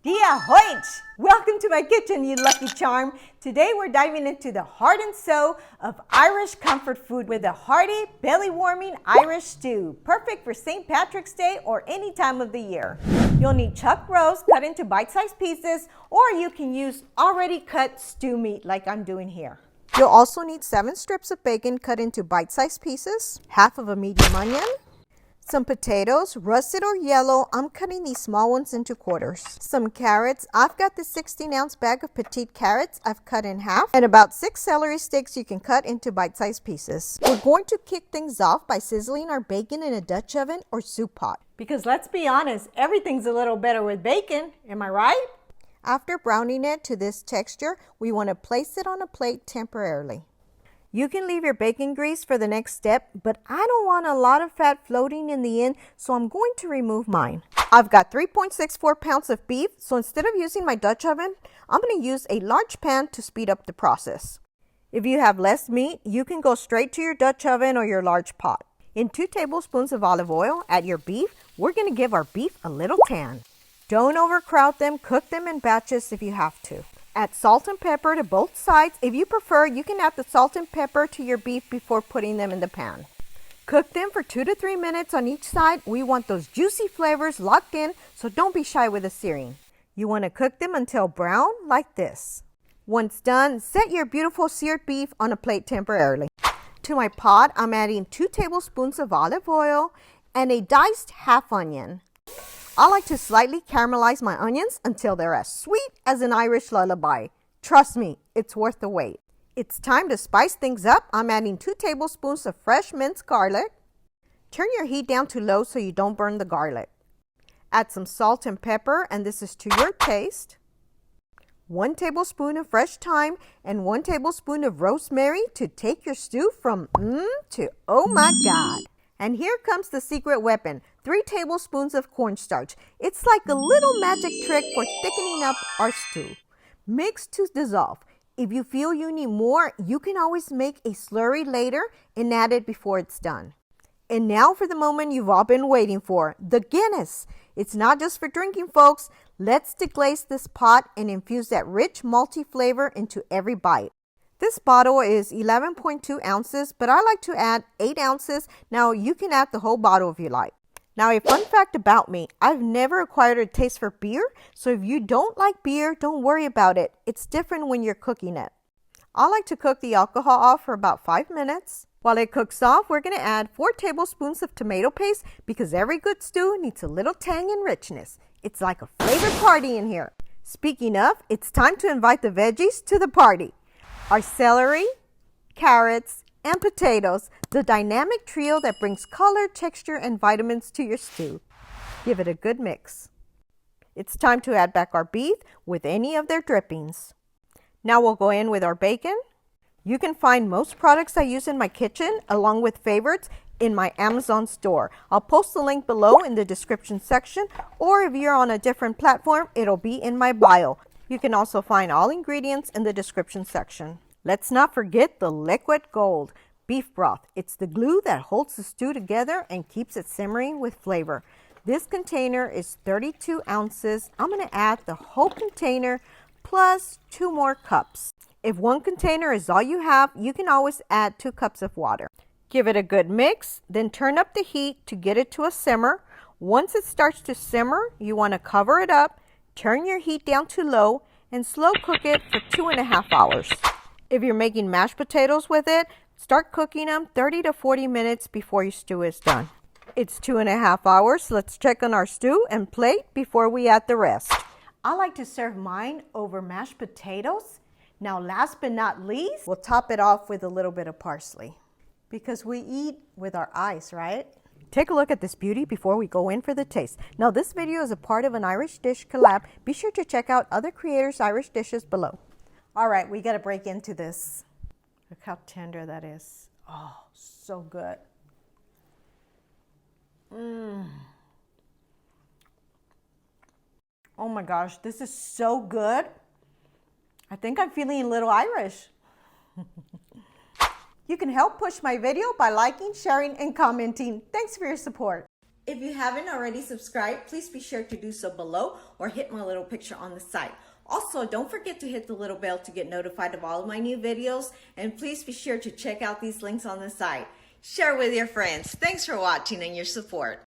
Dia hoit! Welcome to my kitchen, you lucky charm. Today we're diving into the heart and soul of Irish comfort food with a hearty, belly-warming Irish stew. Perfect for St. Patrick's Day or any time of the year. You'll need chuck roast cut into bite-sized pieces, or you can use already cut stew meat like I'm doing here. You'll also need 7 strips of bacon cut into bite-sized pieces, half of a medium onion, some potatoes, russet or yellow. I'm cutting these small ones into quarters. Some carrots. I've got this 16-ounce bag of petite carrots I've cut in half. And about 6 celery sticks you can cut into bite-sized pieces. We're going to kick things off by sizzling our bacon in a Dutch oven or soup pot. Because let's be honest, everything's a little better with bacon. Am I right? After browning it to this texture, we want to place it on a plate temporarily. You can leave your bacon grease for the next step, but I don't want a lot of fat floating in the end, so I'm going to remove mine. I've got 3.64 pounds of beef, so instead of using my Dutch oven, I'm going to use a large pan to speed up the process. If you have less meat, you can go straight to your Dutch oven or your large pot. In 2 tablespoons of olive oil, add your beef. We're going to give our beef a little tan. Don't overcrowd them, cook them in batches if you have to. Add salt and pepper to both sides. If you prefer, you can add the salt and pepper to your beef before putting them in the pan. Cook them for 2 to 3 minutes on each side. We want those juicy flavors locked in, so don't be shy with the searing. You want to cook them until brown like this. Once done, set your beautiful seared beef on a plate temporarily. To my pot, I'm adding 2 tablespoons of olive oil and a diced half onion. I like to slightly caramelize my onions until they're as sweet as an Irish lullaby. Trust me, it's worth the wait. It's time to spice things up. I'm adding 2 tablespoons of fresh minced garlic. Turn your heat down to low so you don't burn the garlic. Add some salt and pepper, and this is to your taste. 1 tablespoon of fresh thyme and 1 tablespoon of rosemary to take your stew from to oh my God. And here comes the secret weapon, 3 tablespoons of cornstarch. It's like a little magic trick for thickening up our stew. Mix to dissolve. If you feel you need more, you can always make a slurry later and add it before it's done. And now for the moment you've all been waiting for, the Guinness. It's not just for drinking, folks. Let's deglaze this pot and infuse that rich malty flavor into every bite. This bottle is 11.2 ounces, but I like to add 8 ounces. Now you can add the whole bottle if you like. Now a fun fact about me, I've never acquired a taste for beer, so if you don't like beer, don't worry about it. It's different when you're cooking it. I like to cook the alcohol off for about 5 minutes. While it cooks off, we're going to add 4 tablespoons of tomato paste because every good stew needs a little tang and richness. It's like a flavor party in here. Speaking of, it's time to invite the veggies to the party. Our celery, carrots, and potatoes, the dynamic trio that brings color, texture, and vitamins to your stew. Give it a good mix. It's time to add back our beef with any of their drippings. Now we'll go in with our bacon. You can find most products I use in my kitchen, along with favorites, in my Amazon store. I'll post the link below in the description section, or if you're on a different platform, it'll be in my bio. You can also find all ingredients in the description section. Let's not forget the liquid gold, beef broth. It's the glue that holds the stew together and keeps it simmering with flavor. This container is 32 ounces. I'm going to add the whole container plus 2 more cups. If 1 container is all you have, you can always add 2 cups of water. Give it a good mix, then turn up the heat to get it to a simmer. Once it starts to simmer, you want to cover it up. Turn your heat down to low and slow cook it for 2.5 hours. If you're making mashed potatoes with it, start cooking them 30 to 40 minutes before your stew is done. It's 2.5 hours. Let's check on our stew and plate before we add the rest. I like to serve mine over mashed potatoes. Now, last but not least, we'll top it off with a little bit of parsley because we eat with our eyes, right? Take a look at this beauty before we go in for the taste. Now, this video is a part of an Irish dish collab. Be sure to check out other creators' Irish dishes below. All right, we got to break into this. Look how tender that is. Oh, so good. Oh my gosh, this is so good. I think I'm feeling a little Irish. You can help push my video by liking, sharing, and commenting. Thanks for your support. If you haven't already subscribed, please be sure to do so below or hit my little picture on the side. Also, don't forget to hit the little bell to get notified of all of my new videos, and please be sure to check out these links on the side. Share with your friends. Thanks for watching and your support.